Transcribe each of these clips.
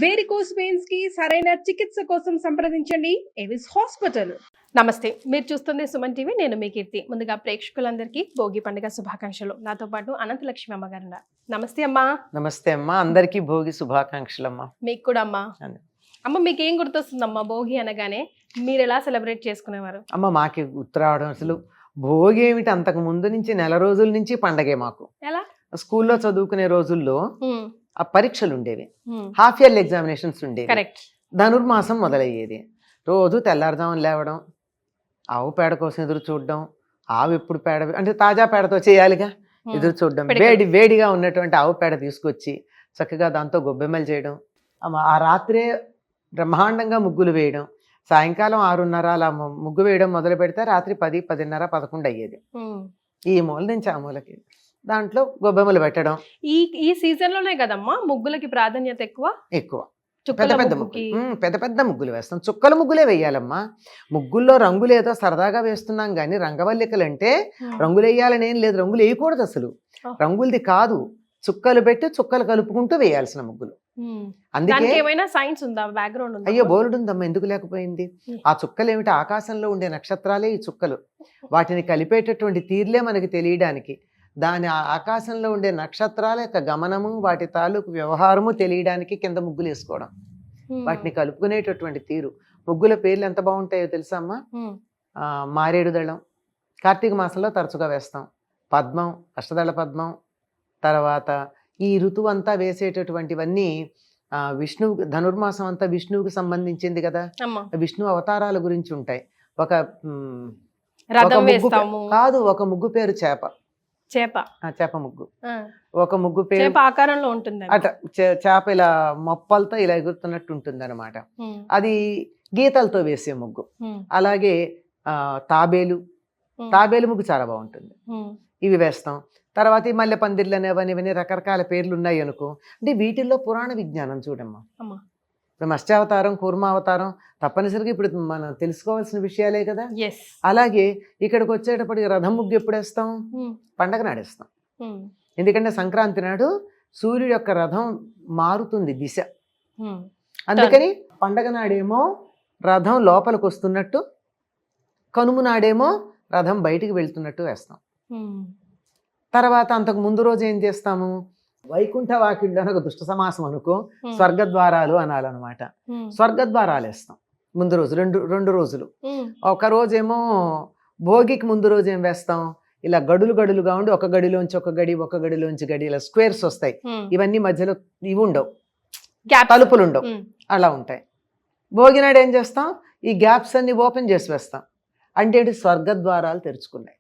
Varicose veins కి సరైన చికిత్స కోసం సంప్రదించండి ఎవిస్ హాస్పిటల్. నమస్తే, మీరు చూస్తుంది సుమన్ టీవీ. నేను మీ కీర్తి. ముందుగా ప్రేక్షకులందరికీ భోగి పండుగ శుభాకాంక్షలు. నాతో పాటు అనంతలక్ష్మి అమ్మగారు ఉన్నారు. నమస్తే అమ్మా. నమస్తే అమ్మా, అందరికీ భోగి శుభాకాంక్షలు అమ్మా. మీకు కూడా అమ్మా. అమ్మ, మీకు ఏం గుర్తొస్తుందమ్మా భోగి అనగానే? మీరు ఎలా సెలబ్రేట్ చేసుకునేవారు? అమ్మ, మాకు గుర్తురావడం అసలు భోగి ఏమిటి, అంతకు ముందు నుంచి నెల రోజుల నుంచి పండగే మాకు. ఎలా? స్కూల్లో చదువుకునే రోజుల్లో ఆ పరీక్షలు ఉండేవి, హాఫ్ ఇయర్లీ ఎగ్జామినేషన్స్ ఉండేవి. కరెక్ట్. ధనుర్మాసం మొదలయ్యేది. రోజు తెల్లారుజామున లేవడం, ఆవు పేడ కోసం ఎదురు చూడడం, ఆవు ఎప్పుడు పేడ అంటే తాజా పేడతో చేయాలిగా, ఎదురు చూడడం, వేడిగా ఉన్నటువంటి ఆవు పేడ తీసుకొచ్చి చక్కగా దాంతో గొబ్బెమ్మలు చేయడం, ఆ రాత్రే బ్రహ్మాండంగా ముగ్గులు వేయడం, సాయంకాలం 6:30 అలా ముగ్గు వేయడం మొదలు పెడితే రాత్రి 10, 10:30, 11 అయ్యేది. ఈ మూల నుంచి ఆ మూలకి దాంట్లో గొబ్బెమ్మలు పెట్టడం. ఈ సీజన్ లోనే కదమ్మా ముగ్గులకి ప్రాధాన్యత ఎక్కువ. పెద్ద పెద్ద ముగ్గులు వేస్తాం, చుక్కల ముగ్గులే వేయాలమ్మా. ముగ్గుల్లో రంగులు ఏదో సరదాగా వేస్తున్నాం కానీ రంగవల్లికలు అంటే రంగులు వేయాలని ఏం లేదు, రంగులు వేయకూడదు అసలు. రంగులది కాదు, చుక్కలు పెట్టి చుక్కలు కలుపుకుంటూ వేయాల్సిన ముగ్గులు. అందుకే సైన్స్ ఉందా, బ్యాక్గ్రౌండ్? అయ్యో బోర్డు ఉందమ్మా, ఎందుకు లేకపోయింది. ఆ చుక్కలు ఏమిటి, ఆకాశంలో ఉండే నక్షత్రాలే ఈ చుక్కలు. వాటిని కలిపేటటువంటి తీర్లే మనకి తెలియడానికి, దాని ఆకాశంలో ఉండే నక్షత్రాల యొక్క గమనము, వాటి తాలూకు వ్యవహారము తెలియడానికి కింద ముగ్గులు వేసుకోవడం, వాటిని కలుపుకునేటటువంటి తీరు. ముగ్గుల పేర్లు ఎంత బాగుంటాయో తెలుసా అమ్మా? మారేడు దళం కార్తీక మాసంలో తరచుగా వేస్తాం, పద్మం, అష్టదళ పద్మం, తర్వాత ఈ ఋతువు అంతా వేసేటటువంటివన్నీ విష్ణువు, ధనుర్మాసం అంతా విష్ణువుకి సంబంధించింది కదా, విష్ణు అవతారాల గురించి ఉంటాయి. ఒక కాదు, ఒక ముగ్గు పేరు చేప ముగ్గు. ఒక ముగ్గు పేరు ఆకారంలో ఉంటుంది అట, చేప ఇలా మొప్పలతో ఇలా ఎగురుతున్నట్టు ఉంటుంది అనమాట. అది గీతలతో వేసే ముగ్గు. అలాగే తాబేలు ముగ్గు చాలా బాగుంటుంది, ఇవి వేస్తాం. తర్వాత ఈ మల్లె పందిర్లు అనేవని రకరకాల పేర్లు ఉన్నాయి అనుకో. అంటే వీటిల్లో పురాణ విజ్ఞానం చూడమ్మా. ఇప్పుడు మత్స్యావతారం, కూర్మావతారం తప్పనిసరిగా ఇప్పుడు మనం తెలుసుకోవాల్సిన విషయాలే కదా. అలాగే ఇక్కడికి వచ్చేటప్పటికి రథం ముగ్గు ఎప్పుడు వేస్తాం? పండగ నాడేస్తాం. ఎందుకంటే సంక్రాంతి నాడు సూర్యుడు యొక్క రథం మారుతుంది దిశ, అందుకని పండగ నాడేమో రథం లోపలికి వస్తున్నట్టు, కనుమ నాడేమో రథం బయటికి వెళ్తున్నట్టు వేస్తాం. తర్వాత అంతకు ముందు రోజు ఏం చేస్తాము? వైకుంఠ వాకిళ్ళు అని ఒక దుష్ట సమాసం అనుకో, స్వర్గద్వారాలు అనాలన్నమాట. స్వర్గద్వారాలు వేస్తాం ముందు రోజు, రెండు రోజులు. ఒక రోజేమో భోగికి ముందు రోజు ఏం వేస్తాం? ఇలా గడులుగా ఉండి ఒక గడిలోంచి ఒక గడిలోంచి గడి ఇలా స్క్వేర్స్ వస్తాయి. ఇవన్నీ మధ్యలో ఇవి ఉండవు, తలుపులు ఉండవు, అలా ఉంటాయి. భోగి నాడు ఏం చేస్తాం? ఈ గ్యాప్స్ అన్ని ఓపెన్ చేసి వేస్తాం. అంటే స్వర్గద్వారాలు తెరుచుకున్నాయి.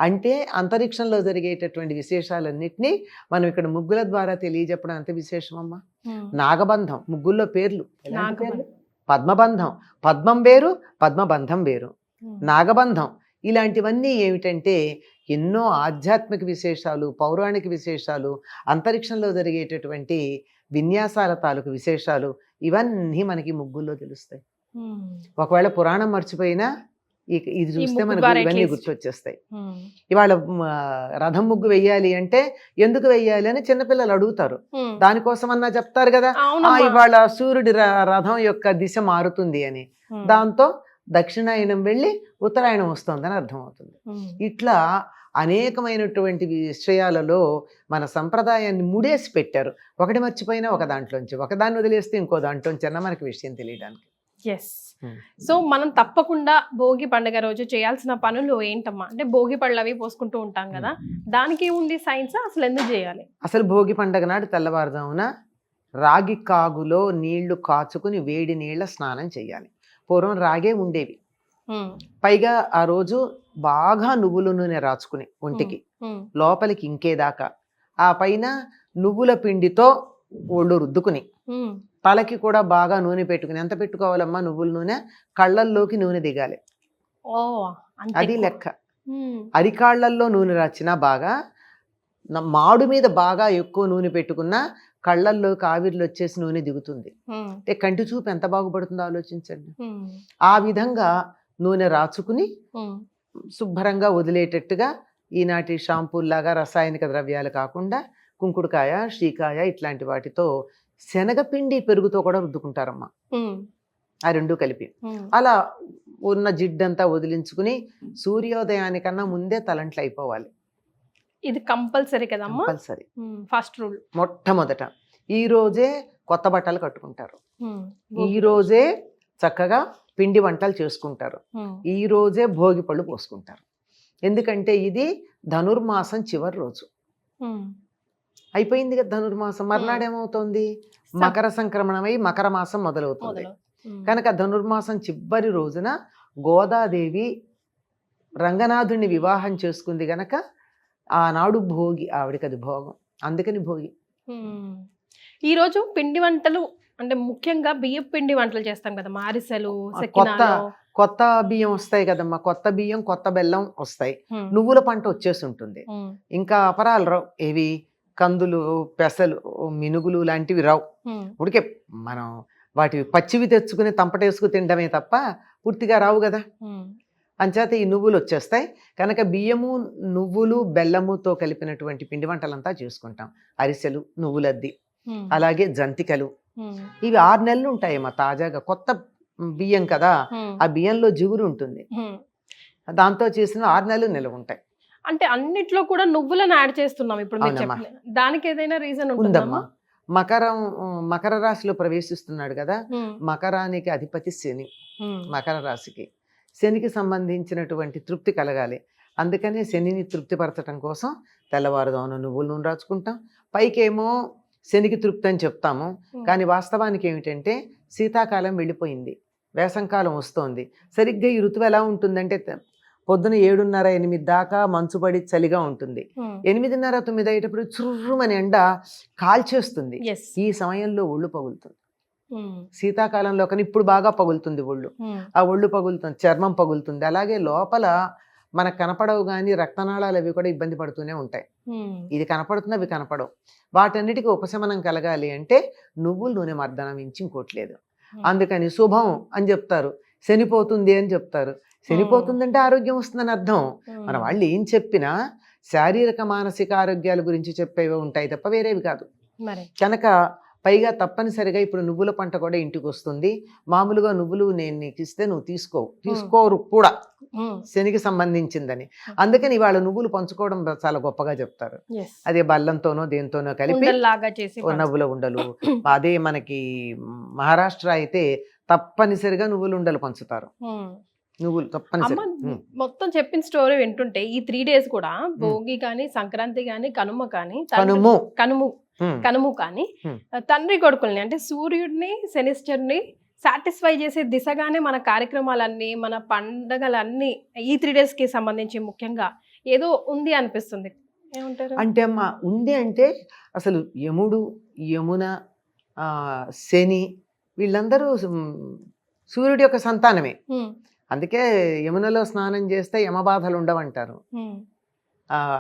అంటే అంతరిక్షంలో జరిగేటటువంటి విశేషాలన్నిటినీ మనం ఇక్కడ ముగ్గుల ద్వారా తెలియజెప్పడం అంత విశేషమమ్మా. నాగబంధం, ముగ్గుల్లో పేర్లు. పద్మబంధం, పద్మం వేరు, పద్మబంధం వేరు. నాగబంధం, ఇలాంటివన్నీ ఏమిటంటే ఎన్నో ఆధ్యాత్మిక విశేషాలు, పౌరాణిక విశేషాలు, అంతరిక్షంలో జరిగేటటువంటి విన్యాసాల తాలూకు విశేషాలు, ఇవన్నీ మనకి ముగ్గుల్లో తెలుస్తాయి. ఒకవేళ పురాణం మర్చిపోయినా ఇది చూస్తే మనకు ఇవన్నీ గుర్తొచ్చేస్తాయి. ఇవాళ రథం ముగ్గు వెయ్యాలి అంటే ఎందుకు వెయ్యాలి అని చిన్నపిల్లలు అడుగుతారు. దానికోసం అన్నా చెప్తారు కదా, ఇవాళ సూర్యుడి రథం యొక్క దిశ మారుతుంది అని. దాంతో దక్షిణాయనం వెళ్ళి ఉత్తరాయణం వస్తుందని అర్థమవుతుంది. ఇట్లా అనేకమైనటువంటి విషయాలలో మన సంప్రదాయాన్ని ముడేసి పెట్టారు. ఒకటి మర్చిపోయినా ఒక దాంట్లోంచి, ఒకదాన్ని వదిలేస్తే ఇంకో దాంట్లోంచి అన్న మనకి విషయం తెలియడానికి. సో మనం తప్పకుండా భోగి పండుగ రోజు చేయాల్సిన పనులు ఏంటమ్మా? అంటే భోగి పళ్ళు అవి పోసుకుంటూ ఉంటాం కదా, దానికి ఉంది సైన్స్? అసలు ఎందుకు చేయాలి? అసలు భోగి పండుగ నాడు తెల్లవారుజామున రాగి కాగులో నీళ్లు కాచుకుని వేడి నీళ్ల స్నానం చేయాలి. పూర్వం రాగే ఉండేవి, పైగా ఆ రోజు బాగా నువ్వుల నూనె రాచుకుని ఒంటికి లోపలికి ఇంకేదాకా, ఆ పైన నువ్వుల పిండితో ఒళ్ళు రుద్దుకుని తలకి కూడా బాగా నూనె పెట్టుకుని, ఎంత పెట్టుకోవాలమ్మా నువ్వుల నూనె? కళ్ళల్లోకి నూనె దిగాలి, అది లెక్క. అరికాళ్లల్లో నూనె రాచినా బాగా, మాడు మీద బాగా ఎక్కువ నూనె పెట్టుకున్నా కళ్ళల్లోకి ఆవిర్లు వచ్చేసి నూనె దిగుతుంది. అంటే కంటి చూపు ఎంత బాగుపడుతుందో ఆలోచించండి. ఆ విధంగా నూనె రాచుకుని శుభ్రంగా వదిలేటట్టుగా ఈనాటి షాంపూల్లాగా రసాయనిక ద్రవ్యాలు కాకుండా కుంకుడుకాయ, షీకాయ ఇట్లాంటి వాటితో శనగపిండి పెరుగుతో కూడా రుద్దుకుంటారమ్మా, ఆ రెండు కలిపి. అలా ఉన్న జిడ్డంతా వదిలించుకుని సూర్యోదయానికన్నా ముందే తలంట్లు అయిపోవాలి. ఇది కంపల్సరీ కదమ్మా, కంపల్సరీ. First rule. మొట్టమొదట ఈ రోజే కొత్త బట్టలు కట్టుకుంటారు, ఈ రోజే చక్కగా పిండి వంటలు చేసుకుంటారు, ఈ రోజే భోగి పళ్ళు పోసుకుంటారు. ఎందుకంటే ఇది ధనుర్మాసం చివరి రోజు అయిపోయింది కదా. ధనుర్మాసం మర్నాడేమవుతోంది, మకర సంక్రమణమై మకర మాసం మొదలవుతుంది కనుక ధనుర్మాసం చివరి రోజున గోదాదేవి రంగనాథుని వివాహం చేసుకుంది గనక ఆనాడు భోగి, ఆవిడకి అది భోగం, అందుకని భోగి. ఈరోజు పిండి వంటలు అంటే ముఖ్యంగా బియ్యం పిండి వంటలు చేస్తాం కదా, అరిసెలు, కొత్త బియ్యం వస్తాయి కదమ్మా, కొత్త బియ్యం కొత్త బెల్లం వస్తాయి, నువ్వుల పంట వచ్చేసి ఉంటుంది, ఇంకా అపరాలు రావు, ఏవి కందులు పెసలు మినుగులు లాంటివి రావు. ఉడికే మనం వాటి పచ్చివి తెచ్చుకుని తంపటేసుకు తినడమే తప్ప పూర్తిగా రావు కదా. అంచేత ఈ నువ్వులు వచ్చేస్తాయి కనుక బియ్యము నువ్వులు బెల్లముతో కలిపినటువంటి పిండి వంటలంతా చేసుకుంటాం. అరిసెలు, నువ్వులద్ది, అలాగే జంతికలు, ఇవి 6 నెలలు ఉంటాయమ్మా తాజాగా, కొత్త బియ్యం కదా, ఆ బియ్యంలో జిగురు ఉంటుంది, దాంతో చేసిన 6 నెలలు నిల్వ ఉంటాయి. అంటే అన్నిట్లో కూడా నువ్వులను యాడ్ చేస్తున్నాం ఇప్పుడు మీరు చెప్పలేదు, దానికి ఏదైనా రీజన్ ఉంటుందమ్మా? మకర రాశిలో ప్రవేశిస్తున్నాడు కదా, మకరానికి అధిపతి శని, మకర రాశికి శనికి సంబంధించినటువంటి తృప్తి కలగాలి, అందుకని శనిని తృప్తిపరచడం కోసం తెల్లవారుదామున నువ్వుల నూనె రాచుకుంటాం. పైకేమో శనికి తృప్తి అని చెప్తాము, కానీ వాస్తవానికి ఏమిటంటే శీతాకాలం వెళ్ళిపోయింది, వేసంకాలం వస్తోంది. సరిగ్గా ఈ ఋతువు ఎలా ఉంటుందంటే పొద్దున 7:30, 8 దాకా మంచుపడి చలిగా ఉంటుంది, 8:30, 9 అయ్యేటప్పుడు చుర్రుమని ఎండ కాల్చేస్తుంది. ఈ సమయంలో ఒళ్ళు పగులుతుంది, శీతాకాలంలో కానీ ఇప్పుడు బాగా పగులుతుంది ఒళ్ళు, ఆ ఒళ్ళు పగులుతుంది, చర్మం పగులుతుంది, అలాగే లోపల మనకు కనపడవు కానీ రక్తనాళాలు అవి కూడా ఇబ్బంది పడుతూనే ఉంటాయి. ఇది కనపడుతుంది, అవి కనపడవు. వాటన్నిటికీ ఉపశమనం కలగాలి అంటే నువ్వుల నూనె మర్దనం మించి ఇంకోట్లేదు. అందుకని శుభం అని చెప్తారు, శనిపోతుంది అని చెప్తారు. శనిపోతుందంటే ఆరోగ్యం వస్తుందని అర్థం. మన వాళ్ళు ఏం చెప్పినా శారీరక మానసిక ఆరోగ్యాల గురించి చెప్పేవి ఉంటాయి తప్ప వేరేవి కాదు. కనుక పైగా తప్పనిసరిగా ఇప్పుడు నువ్వుల పంట కూడా ఇంటికి వస్తుంది. మామూలుగా నువ్వులు నేను నీకు ఇస్తే నువ్వు తీసుకోరు కూడా, శనికి సంబంధించిందని. అందుకని ఇవాళ నువ్వులు పంచుకోవడం చాలా గొప్పగా చెప్తారు. అదే బెల్లంతోనో దేంతోనో కలిపి నువ్వుల ఉండలు. అదే మనకి మహారాష్ట్ర అయితే తప్పనిసరిగా నువ్వుల ఉండలు పంచుతారు. నువ్వులు తప్పనిసరి. మొత్తం చెప్పిన స్టోరీ వింటుంటే ఈ 3 days కూడా భోగి కానీ, సంక్రాంతి కానీ, కనుమ కానీ, కనుము కానీ తండ్రి కొడుకుల్ని అంటే సూర్యుడిని శనిశ్చరుని సాటిస్ఫై చేసే దిశగానే మన కార్యక్రమాలన్నీ, మన పండగలన్నీ ఈ 3 days కి సంబంధించి ముఖ్యంగా ఏదో ఉంది అనిపిస్తుంది. ఏమంటారు? అంటే అమ్మా ఉంది అంటే అసలు యముడు, యమున, శని వీళ్ళందరూ సూర్యుడి యొక్క సంతానమే. అందుకే యమునలో స్నానం చేస్తే యమబాధలు ఉండవంటారు.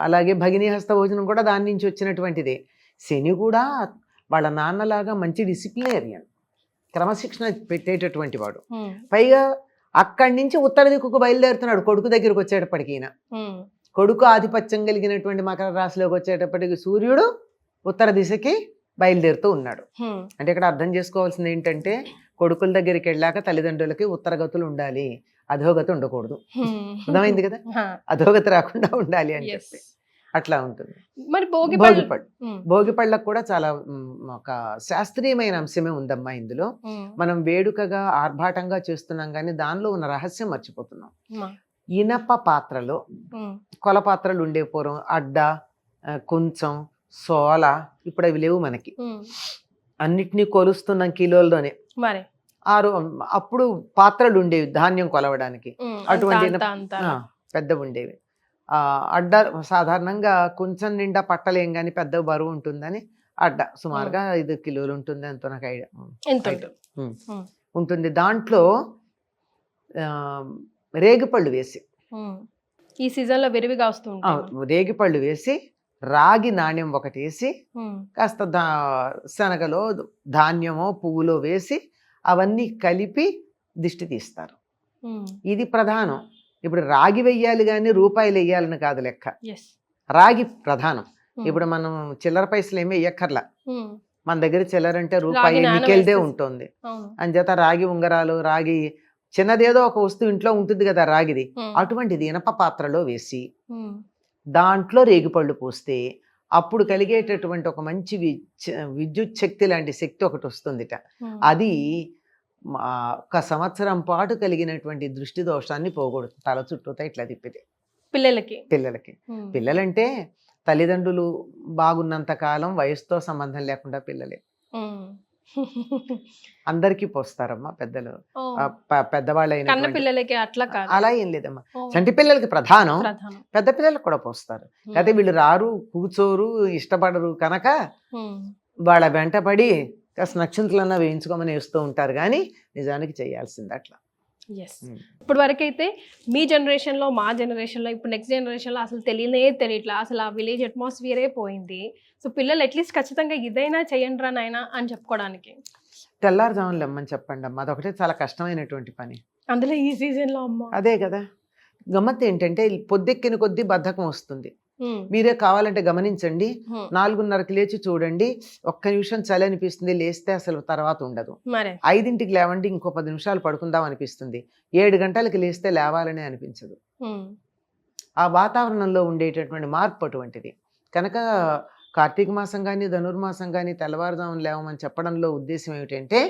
అలాగే భగినీ హస్త భోజనం కూడా దాని నుంచి వచ్చినటువంటిదే. శని కూడా వాళ్ళ నాన్నలాగా మంచి డిసిప్లినేరియన్, క్రమశిక్షణ పెట్టేటటువంటి వాడు. పైగా అక్కడి నుంచి ఉత్తర దిక్కుకు బయలుదేరుతున్నాడు కొడుకు దగ్గరకు వచ్చేటప్పటికి. ఈయన కొడుకు ఆధిపత్యం కలిగినటువంటి మకర రాశిలోకి వచ్చేటప్పటికి సూర్యుడు ఉత్తర దిశకి బయలుదేరుతూ ఉన్నాడు. అంటే ఇక్కడ అర్థం చేసుకోవాల్సింది ఏంటంటే కొడుకుల దగ్గరికి వెళ్ళాక తల్లిదండ్రులకి ఉత్తరగతులు ఉండాలి, అధోగతి ఉండకూడదు. అర్థమైంది కదా, అధోగతి రాకుండా ఉండాలి అని చెప్పి అట్లా ఉంటుంది. మరి భోగి పళ్ళకు కూడా చాలా ఒక శాస్త్రీయమైన అంశమే ఉందమ్మా ఇందులో. మనం వేడుకగా ఆర్భాటంగా చేస్తున్నాం కానీ దానిలో ఉన్న రహస్యం మర్చిపోతున్నాం. ఇనప పాత్రలో, కొల పాత్రలు ఉండే పూర్వం అడ్డ, కొంచెం, సోల, ఇప్పుడు అవి లేవు మనకి, అన్నిటినీ కొలుస్తున్నాం కిలోల్లోనే. అప్పుడు పాత్రలు ఉండేవి ధాన్యం కొలవడానికి, అటువంటి పెద్ద ఉండేవి. అడ్డ సాధారణంగా కొంచెం నిండా పట్టలేం కానీ పెద్ద బరువు ఉంటుందని అడ్డ సుమారుగా 5 కిలోలు ఉంటుంది, ఎంతో నాకు ఐడియా ఉంటుంది. దాంట్లో రేగిపళ్ళు వేసి, ఈ సీజన్ లో విరివిగా వస్తుంది, రేగిపళ్ళు వేసి రాగి నాణ్యం ఒకటి వేసి కాస్త శనగలో ధాన్యమో పువ్వులో వేసి అవన్నీ కలిపి దిష్టి తీస్తారు. ఇది ప్రధానం. ఇప్పుడు రాగి వెయ్యాలి కానీ రూపాయలు వెయ్యాలని కాదు లెక్క, రాగి ప్రధానం. ఇప్పుడు మనం చిల్లర పైసలు ఏమీ వెయ్యక్కర్లా, మన దగ్గర చిల్లరంటే రూపాయి నికెల్దే ఉంటుంది. అంచేత రాగి ఉంగరాలు, రాగి చిన్నదేదో ఒక వస్తువు ఇంట్లో ఉంటుంది కదా రాగిది, అటువంటిది ఇనప పాత్రలో వేసి దాంట్లో రేగిపళ్ళు పోస్తే అప్పుడు కలిగేటటువంటి ఒక మంచి విద్యుత్ శక్తి లాంటి శక్తి ఒకటి వస్తుందిట. అది ఒక సంవత్సరం పాటు కలిగినటువంటి దృష్టి దోషాన్ని పోగొడుతుంది. తల చుట్టూతా ఇట్లా తిప్పితే పిల్లలకి పిల్లలంటే తల్లిదండ్రులు బాగున్నంత కాలం వయసుతో సంబంధం లేకుండా పిల్లలే అందరికీ పోస్తారమ్మా. పెద్దలు పెద్దవాళ్ళైన పిల్లలకి అలా ఏం లేదమ్మా. చంటి పిల్లలకి ప్రధానం, పెద్ద పిల్లలకు కూడా పోస్తారు. అయితే వీళ్ళు రారు, కూర్చోరు, ఇష్టపడరు కనుక వాళ్ళ వెంటపడి కాస్త నక్షత్రాలన్నా వేయించుకోమని వేస్తూ ఉంటారు, కానీ నిజానికి చేయాల్సింది అట్లా. ఇప్పుడు వరకైతే మీ జనరేషన్లో, మా జనరేషన్లో, ఇప్పుడు నెక్స్ట్ జనరేషన్లో అసలు తెలియట్లా. అసలు ఆ విలేజ్ అట్మాస్ఫియరే పోయింది. సో పిల్లలు అట్లీస్ట్ ఖచ్చితంగా ఇదైనా చేయండి నాయనా అని చెప్పుకోవడానికి తెల్లారుజామున లెమ్మని చెప్పండి అమ్మ. అదొకటే చాలా కష్టమైనటువంటి పని, అందులో ఈ సీజన్లో అమ్మ. అదే కదా గమ్మత్తు ఏంటంటే పొద్దెక్కిన కొద్దీ బద్ధకం వస్తుంది. మీరే కావాలంటే గమనించండి, 4:30కి లేచి చూడండి, ఒక్క నిమిషం చలి అనిపిస్తుంది, లేస్తే అసలు తర్వాత ఉండదు. 5ంటికి లేవండి, ఇంకో 10 నిమిషాలు పడుకుందాం అనిపిస్తుంది. 7 గంటలకి లేస్తే లేవాలని అనిపించదు. ఆ వాతావరణంలో ఉండేటటువంటి మార్పు అటువంటిది కనుక కార్తీక మాసం కానీ ధనుర్మాసం కానీ తెల్లవారుజామున లేవమని చెప్పడంలో ఉద్దేశం ఏమిటంటే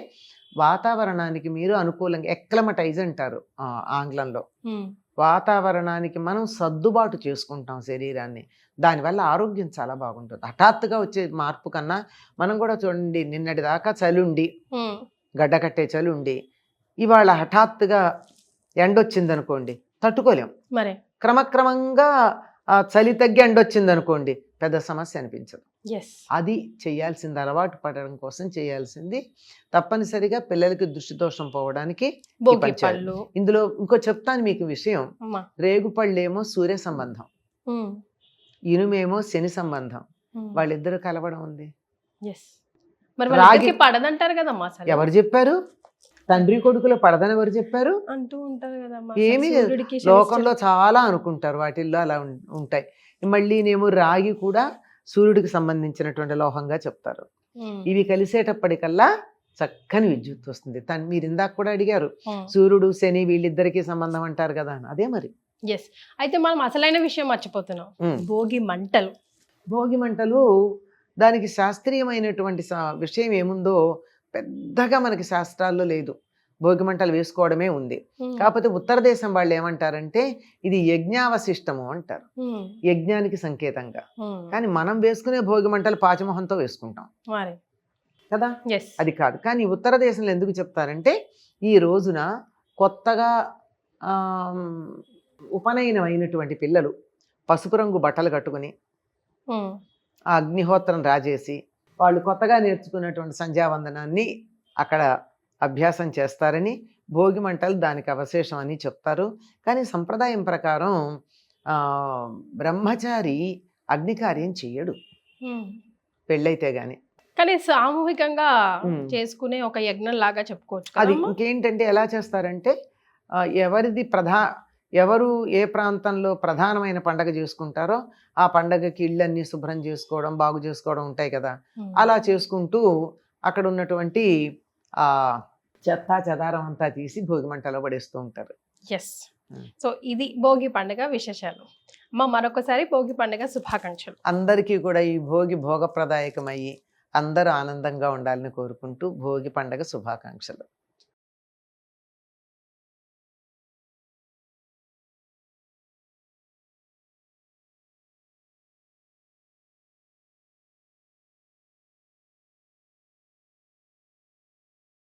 వాతావరణానికి మీరు అనుకూలంగా ఎక్లమటైజ్ అంటారు ఆంగ్లంలో. వాతావరణానికి మనం సర్దుబాటు చేసుకుంటాం శరీరాన్ని, దానివల్ల ఆరోగ్యం చాలా బాగుంటుంది. హఠాత్తుగా వచ్చే మార్పు కన్నా మనం కూడా చూడండి, నిన్నటి దాకా చలుండి గడ్డకట్టే చలుండి ఇవాళ హఠాత్తుగా ఎండొచ్చింది అనుకోండి తట్టుకోలేం. క్రమక్రమంగా చలి తగ్గి ఎండొచ్చింది అనుకోండి పెద్ద సమస్య అనిపించదు. అది చేయాల్సింది, అలవాటు పడడం కోసం చేయాల్సింది. తప్పనిసరిగా పిల్లలకి దృష్టి దోషం పోవడానికి ఇందులో ఇంకో చెప్తాను మీకు విషయం. రేగుపళ్ళేమో సూర్య సంబంధం, ఇనుమేమో శని సంబంధం, వాళ్ళిద్దరు కలవడం ఉంది. రాగి పడదంటారు కదమ్మా. ఎవరు చెప్పారు? తండ్రి కొడుకులో పడదని ఎవరు చెప్పారు? అంటూ ఉంటారు కదా. ఏమి లోకంలో చాలా అనుకుంటారు, వాటిల్లో అలా ఉంటాయి. మళ్ళీనేమో రాగి కూడా సూర్యుడికి సంబంధించినటువంటి లోహంగా చెప్తారు. ఇవి కలిసేటప్పటికల్లా చక్కని విద్యుత్ వస్తుంది. మీరు ఇందాక కూడా అడిగారు, సూర్యుడు శని వీళ్ళిద్దరికీ సంబంధం అంటారు కదా, అదే మరి. అయితే మనం అసలైన విషయం మర్చిపోతున్నాం, భోగి మంటలు. భోగి మంటలు దానికి శాస్త్రీయమైనటువంటి విషయం ఏముందో పెద్దగా మనకి శాస్త్రాల్లో లేదు. భోగి మంటలు వేసుకోవడమే ఉంది. కాకపోతే ఉత్తర దేశం వాళ్ళు ఏమంటారంటే ఇది యజ్ఞావశిష్టము అంటారు, యజ్ఞానికి సంకేతంగా. కానీ మనం వేసుకునే భోగి మంటలు పాచమోహంతో వేసుకుంటాం కదా, అది కాదు. కానీ ఉత్తర దేశంలో ఎందుకు చెప్తారంటే ఈ రోజున కొత్తగా ఉపనయనమైనటువంటి పిల్లలు పసుపు రంగు బట్టలు కట్టుకుని ఆ అగ్నిహోత్రం రాజేసి వాళ్ళు కొత్తగా నేర్చుకున్నటువంటి సంధ్యావందనాన్ని అక్కడ అభ్యాసం చేస్తారని, భోగి మంటలు దానికి అవశేషం అని చెప్తారు. కానీ సంప్రదాయం ప్రకారం బ్రహ్మచారి అగ్నికార్యం చెయ్యడు పెళ్ళైతే గాని. కానీ సామూహికంగా చేసుకునే ఒక యజ్ఞం లాగా చెప్పుకోవచ్చు. అది ఇంకేంటంటే ఎలా చేస్తారంటే ఎవరు ఏ ప్రాంతంలో ప్రధానమైన పండగ చేసుకుంటారో ఆ పండగకి ఇళ్ళన్నీ శుభ్రం చేసుకోవడం, బాగు చేసుకోవడం ఉంటాయి కదా, అలా చేసుకుంటూ అక్కడ ఉన్నటువంటి ఆ చెత్త చెదారం అంతా తీసి భోగి మంటలో పడేస్తూ ఉంటారు. సో ఇది భోగి పండుగ విశేషాలు. మరొకసారి భోగి పండుగ శుభాకాంక్షలు. అందరికీ కూడా ఈ భోగి భోగప్రదాయకమయ్యి అందరూ ఆనందంగా ఉండాలని కోరుకుంటూ భోగి పండుగ శుభాకాంక్షలు.